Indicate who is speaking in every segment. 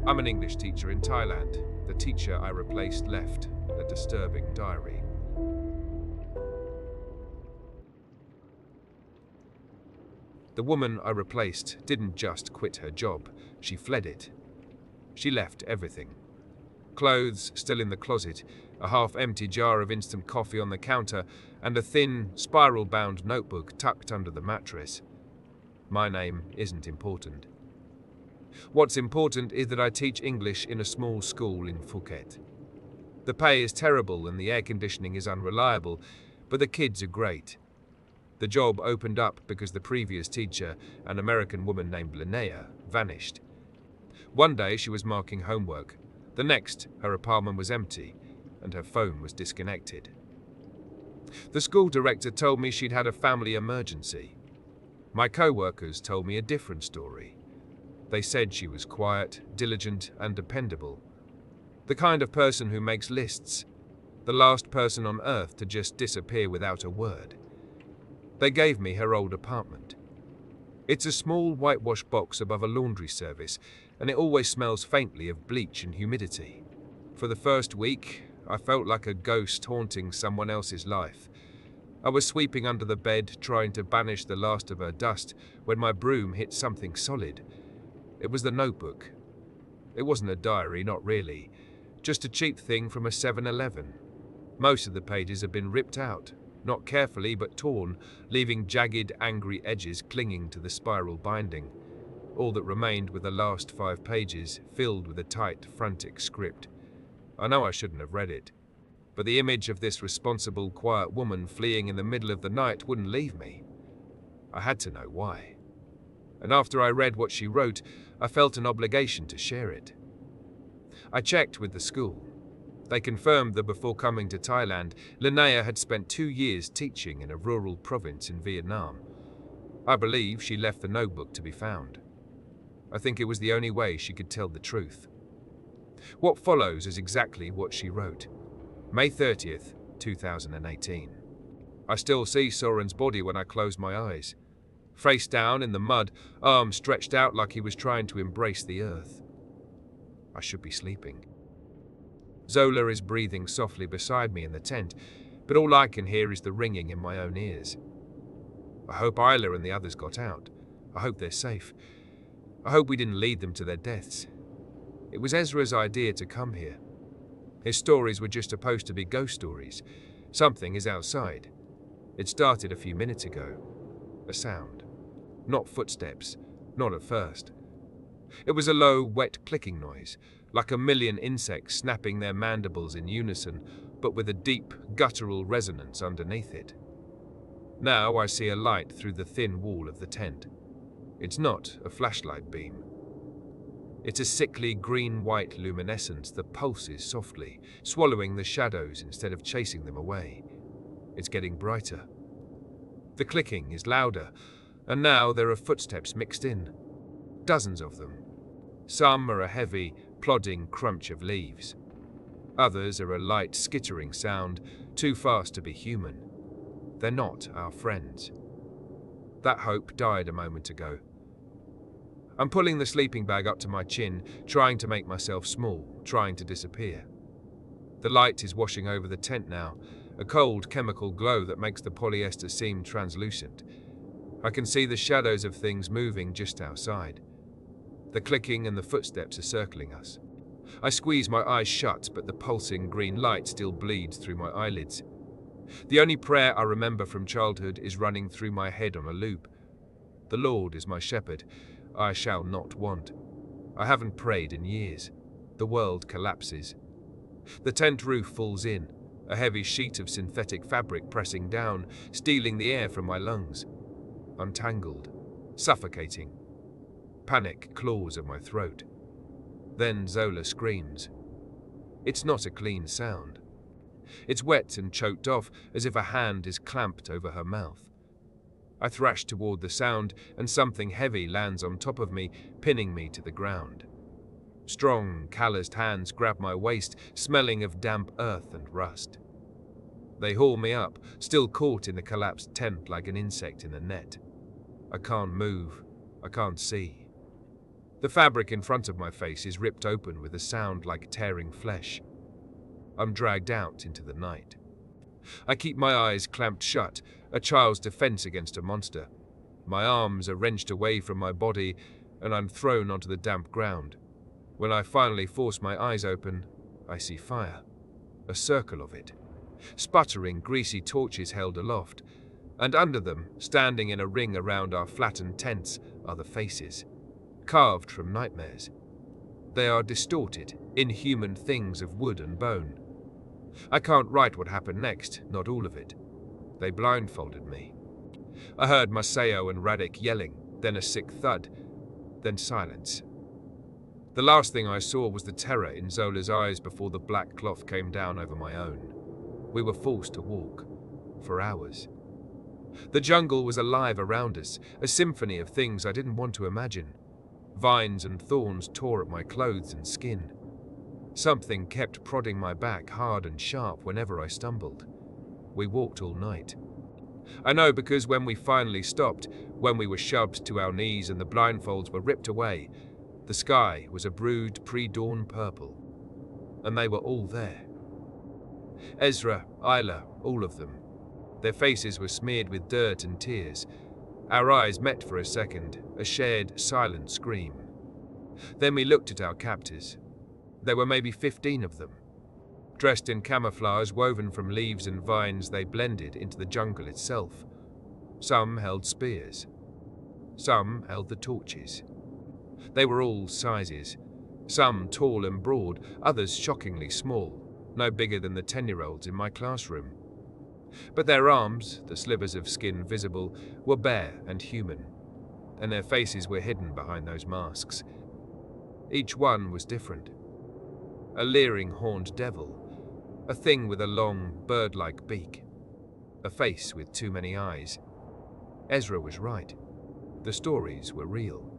Speaker 1: I'm an English teacher in Thailand. The teacher I replaced left a disturbing diary. The woman I replaced didn't just quit her job, she fled it. She left everything. Clothes still in the closet, a half-empty jar of instant coffee on the counter, and a thin, spiral-bound notebook tucked under the mattress. My name isn't important. What's important is that I teach English in a small school in Phuket. The pay is terrible and the air conditioning is unreliable, but the kids are great. The job opened up because the previous teacher, an American woman named Linnea, vanished. One day she was marking homework. The next, her apartment was empty and her phone was disconnected. The school director told me she'd had a family emergency. My co-workers told me a different story. They said she was quiet, diligent, and dependable. The kind of person who makes lists. The last person on earth to just disappear without a word. They gave me her old apartment. It's a small whitewash box above a laundry service, and it always smells faintly of bleach and humidity. For the first week, I felt like a ghost haunting someone else's life. I was sweeping under the bed, trying to banish the last of her dust, when my broom hit something solid. It was the notebook. It wasn't a diary, not really. Just a cheap thing from a 7-Eleven. Most of the pages had been ripped out, not carefully but torn, leaving jagged, angry edges clinging to the spiral binding. All that remained were the last 5 pages, filled with a tight, frantic script. I know I shouldn't have read it, but the image of this responsible, quiet woman fleeing in the middle of the night wouldn't leave me. I had to know why. And after I read what she wrote, I felt an obligation to share it. I checked with the school. They confirmed that before coming to Thailand, Linnea had spent 2 years teaching in a rural province in Vietnam. I believe she left the notebook to be found. I think it was the only way she could tell the truth. What follows is exactly what she wrote. May 30th, 2018. I still see Soren's body when I close my eyes. Face down in the mud, arms stretched out like he was trying to embrace the earth. I should be sleeping. Zola is breathing softly beside me in the tent, but all I can hear is the ringing in my own ears. I hope Isla and the others got out. I hope they're safe. I hope we didn't lead them to their deaths. It was Ezra's idea to come here. His stories were just supposed to be ghost stories. Something is outside. It started a few minutes ago. A sound. Not footsteps. Not at first. It was a low, wet clicking noise, like a million insects snapping their mandibles in unison, but with a deep, guttural resonance underneath it. Now I see a light through the thin wall of the tent. It's not a flashlight beam. It's a sickly green-white luminescence that pulses softly, swallowing the shadows instead of chasing them away. It's getting brighter. The clicking is louder, and now there are footsteps mixed in. Dozens of them. Some are a heavy, plodding crunch of leaves. Others are a light, skittering sound, too fast to be human. They're not our friends. That hope died a moment ago. I'm pulling the sleeping bag up to my chin, trying to make myself small, trying to disappear. The light is washing over the tent now, a cold chemical glow that makes the polyester seem translucent. I can see the shadows of things moving just outside. The clicking and the footsteps are circling us. I squeeze my eyes shut, but the pulsing green light still bleeds through my eyelids. The only prayer I remember from childhood is running through my head on a loop. The Lord is my shepherd. I shall not want. I haven't prayed in years. The world collapses. The tent roof falls in, a heavy sheet of synthetic fabric pressing down, stealing the air from my lungs. I'm tangled, suffocating. Panic claws at my throat. Then Zola screams. It's not a clean sound. It's wet and choked off, as if a hand is clamped over her mouth. I thrash toward the sound, and something heavy lands on top of me, pinning me to the ground. Strong, calloused hands grab my waist, smelling of damp earth and rust. They haul me up, still caught in the collapsed tent like an insect in a net. I can't move. I can't see. The fabric in front of my face is ripped open with a sound like tearing flesh. I'm dragged out into the night. I keep my eyes clamped shut, a child's defense against a monster. My arms are wrenched away from my body, and I'm thrown onto the damp ground. When I finally force my eyes open, I see fire. A circle of it. Sputtering, greasy torches held aloft, and under them, standing in a ring around our flattened tents, are the faces, carved from nightmares. They are distorted, inhuman things of wood and bone. I can't write what happened next, not all of it. They blindfolded me. I heard Maceo and Radic yelling, then a sick thud, then silence. The last thing I saw was the terror in Zola's eyes before the black cloth came down over my own. We were forced to walk, for hours. The jungle was alive around us, a symphony of things I didn't want to imagine. Vines and thorns tore at my clothes and skin. Something kept prodding my back hard and sharp whenever I stumbled. We walked all night. I know because when we finally stopped, when we were shoved to our knees and the blindfolds were ripped away, the sky was a brood pre-dawn purple. And they were all there. Ezra, Isla, all of them. Their faces were smeared with dirt and tears. Our eyes met for a second, a shared, silent scream. Then we looked at our captors. There were maybe 15 of them. Dressed in camouflage woven from leaves and vines, they blended into the jungle itself. Some held spears. Some held the torches. They were all sizes. Some tall and broad, others shockingly small, no bigger than the 10-year-olds in my classroom. But their arms, the slivers of skin visible, were bare and human, and their faces were hidden behind those masks. Each one was different. A leering horned devil, a thing with a long, bird-like beak, a face with too many eyes. Ezra was right. The stories were real.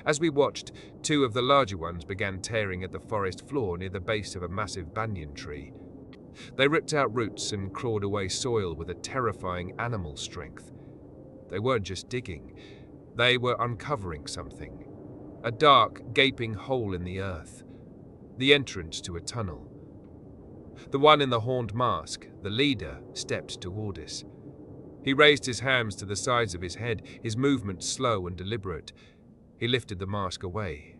Speaker 1: As we watched, two of the larger ones began tearing at the forest floor near the base of a massive banyan tree. They ripped out roots and clawed away soil with a terrifying animal strength. They weren't just digging, they were uncovering something. A dark, gaping hole in the earth. The entrance to a tunnel. The one in the horned mask, the leader, stepped toward us. He raised his hands to the sides of his head, his movement slow and deliberate. He lifted the mask away.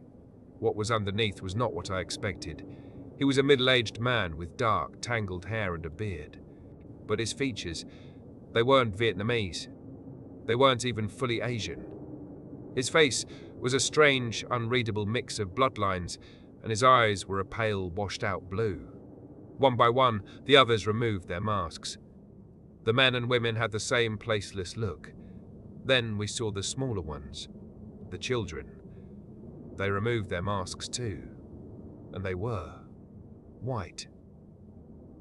Speaker 1: What was underneath was not what I expected. He was a middle-aged man with dark, tangled hair and a beard. But his features, they weren't Vietnamese. They weren't even fully Asian. His face was a strange, unreadable mix of bloodlines, and his eyes were a pale, washed-out blue. One by one, the others removed their masks. The men and women had the same placeless look. Then we saw the smaller ones, the children. They removed their masks too, and they were white,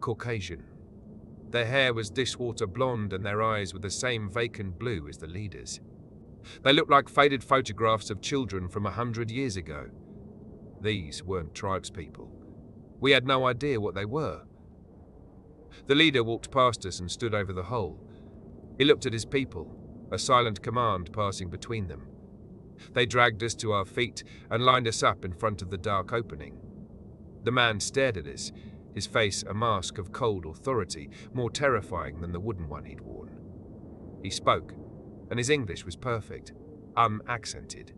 Speaker 1: Caucasian. Their hair was dishwater blonde and their eyes were the same vacant blue as the leaders. They looked like faded photographs of children from 100 years ago. These weren't tribespeople. We had no idea what they were. The leader walked past us and stood over the hole. He looked at his people, a silent command passing between them. They dragged us to our feet and lined us up in front of the dark opening. The man stared at us, his face a mask of cold authority, more terrifying than the wooden one he'd worn. He spoke, and his English was perfect, unaccented.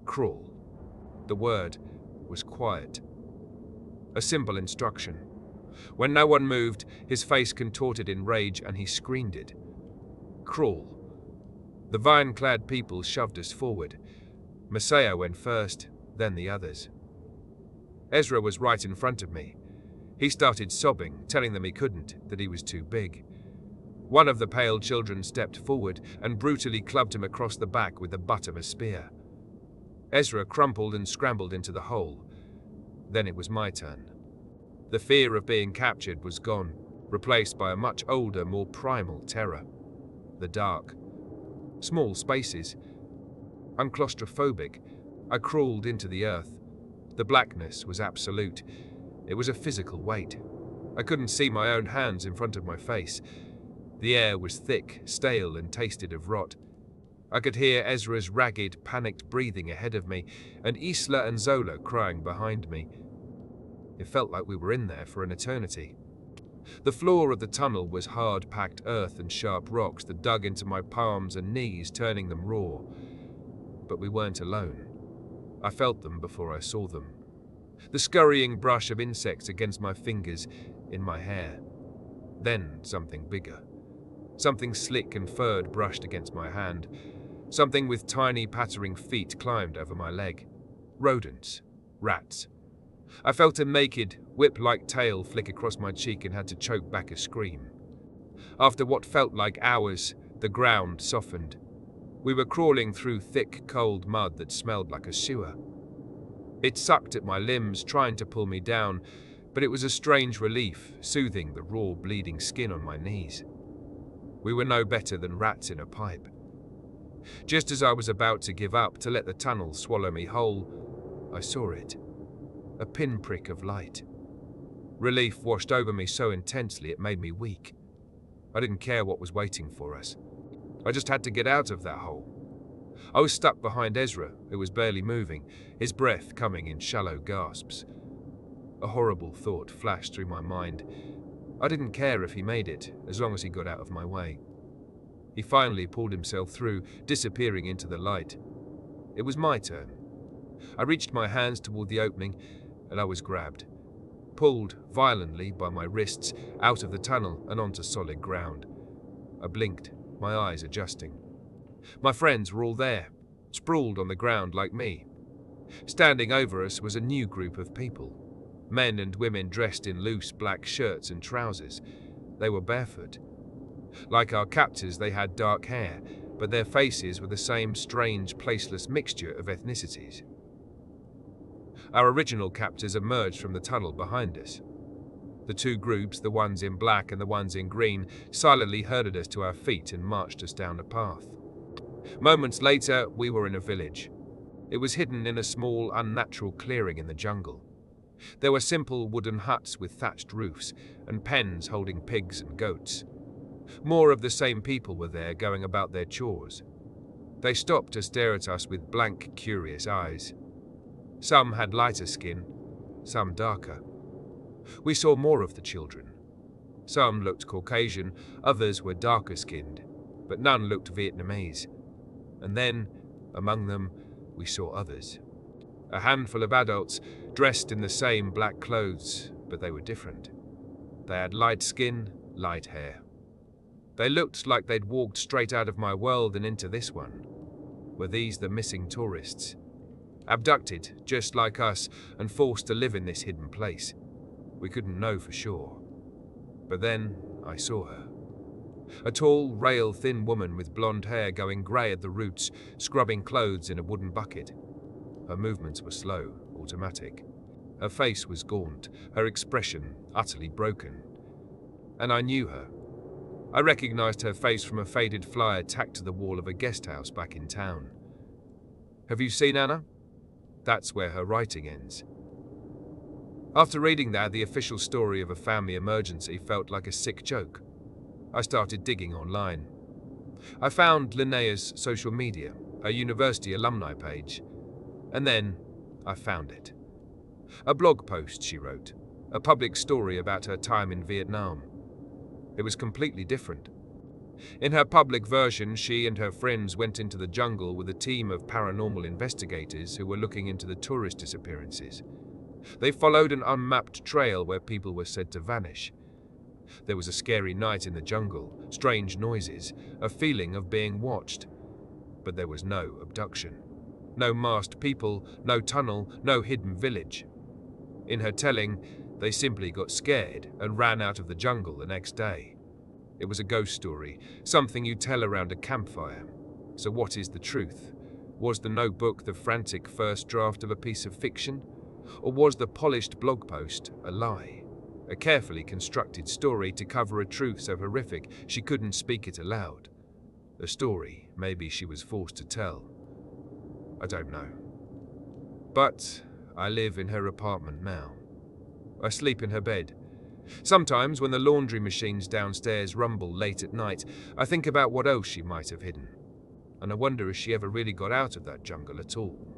Speaker 1: Crawl. The word was quiet. A simple instruction. When no one moved, his face contorted in rage and he screamed it. Crawl. The vine-clad people shoved us forward. Maceo went first, then the others. Ezra was right in front of me. He started sobbing, telling them he couldn't, that he was too big. One of the pale children stepped forward and brutally clubbed him across the back with the butt of a spear. Ezra crumpled and scrambled into the hole. Then it was my turn. The fear of being captured was gone, replaced by a much older, more primal terror. The dark. Small spaces. I'm claustrophobic. I crawled into the earth. The blackness was absolute. It was a physical weight. I couldn't see my own hands in front of my face. The air was thick, stale, and tasted of rot. I could hear Ezra's ragged, panicked breathing ahead of me, and Isla and Zola crying behind me. It felt like we were in there for an eternity. The floor of the tunnel was hard-packed earth and sharp rocks that dug into my palms and knees, turning them raw. But we weren't alone. I felt them before I saw them. The scurrying brush of insects against my fingers, in my hair. Then something bigger. Something slick and furred brushed against my hand. Something with tiny pattering feet climbed over my leg. Rodents. Rats. I felt a naked, whip-like tail flick across my cheek and had to choke back a scream. After what felt like hours, the ground softened. We were crawling through thick, cold mud that smelled like a sewer. It sucked at my limbs, trying to pull me down, but it was a strange relief, soothing the raw, bleeding skin on my knees. We were no better than rats in a pipe. Just as I was about to give up, to let the tunnel swallow me whole, I saw it. A pinprick of light. Relief washed over me so intensely it made me weak. I didn't care what was waiting for us. I just had to get out of that hole. I was stuck behind Ezra, who was barely moving, his breath coming in shallow gasps. A horrible thought flashed through my mind. I didn't care if he made it, as long as he got out of my way. He finally pulled himself through, disappearing into the light. It was my turn. I reached my hands toward the opening, and I was grabbed, pulled violently by my wrists out of the tunnel and onto solid ground. I blinked, my eyes adjusting. My friends were all there, sprawled on the ground like me. Standing over us was a new group of people, men and women dressed in loose black shirts and trousers. They were barefoot. Like our captors, they had dark hair, but their faces were the same strange, placeless mixture of ethnicities. Our original captors emerged from the tunnel behind us. The two groups, the ones in black and the ones in green, silently herded us to our feet and marched us down a path. Moments later, we were in a village. It was hidden in a small, unnatural clearing in the jungle. There were simple wooden huts with thatched roofs and pens holding pigs and goats. More of the same people were there, going about their chores. They stopped to stare at us with blank, curious eyes. Some had lighter skin, some darker. We saw more of the children. Some looked Caucasian, others were darker-skinned, but none looked Vietnamese. And then, among them, we saw others. A handful of adults, dressed in the same black clothes, but they were different. They had light skin, light hair. They looked like they'd walked straight out of my world and into this one. Were these the missing tourists? Abducted, just like us, and forced to live in this hidden place. We couldn't know for sure. But then I saw her. A tall, rail-thin woman with blonde hair going grey at the roots, scrubbing clothes in a wooden bucket. Her movements were slow, automatic. Her face was gaunt, her expression utterly broken. And I knew her. I recognized her face from a faded flyer tacked to the wall of a guest house back in town. Have you seen Anna? That's where her writing ends. After reading that, the official story of a family emergency felt like a sick joke. I started digging online. I found Linnea's social media, her university alumni page, and then I found it. A blog post she wrote, a public story about her time in Vietnam. It was completely different. In her public version, she and her friends went into the jungle with a team of paranormal investigators who were looking into the tourist disappearances. They followed an unmapped trail where people were said to vanish. There was a scary night in the jungle, strange noises, a feeling of being watched. But there was no abduction. No masked people, no tunnel, no hidden village. In her telling, they simply got scared and ran out of the jungle the next day. It was a ghost story, something you tell around a campfire. So what is the truth? Was the notebook the frantic first draft of a piece of fiction? Or was the polished blog post a lie? A carefully constructed story to cover a truth so horrific she couldn't speak it aloud? A story maybe she was forced to tell. I don't know. But I live in her apartment now. I sleep in her bed. Sometimes when the laundry machines downstairs rumble late at night, I think about what else she might have hidden. and I wonder if she ever really got out of that jungle at all.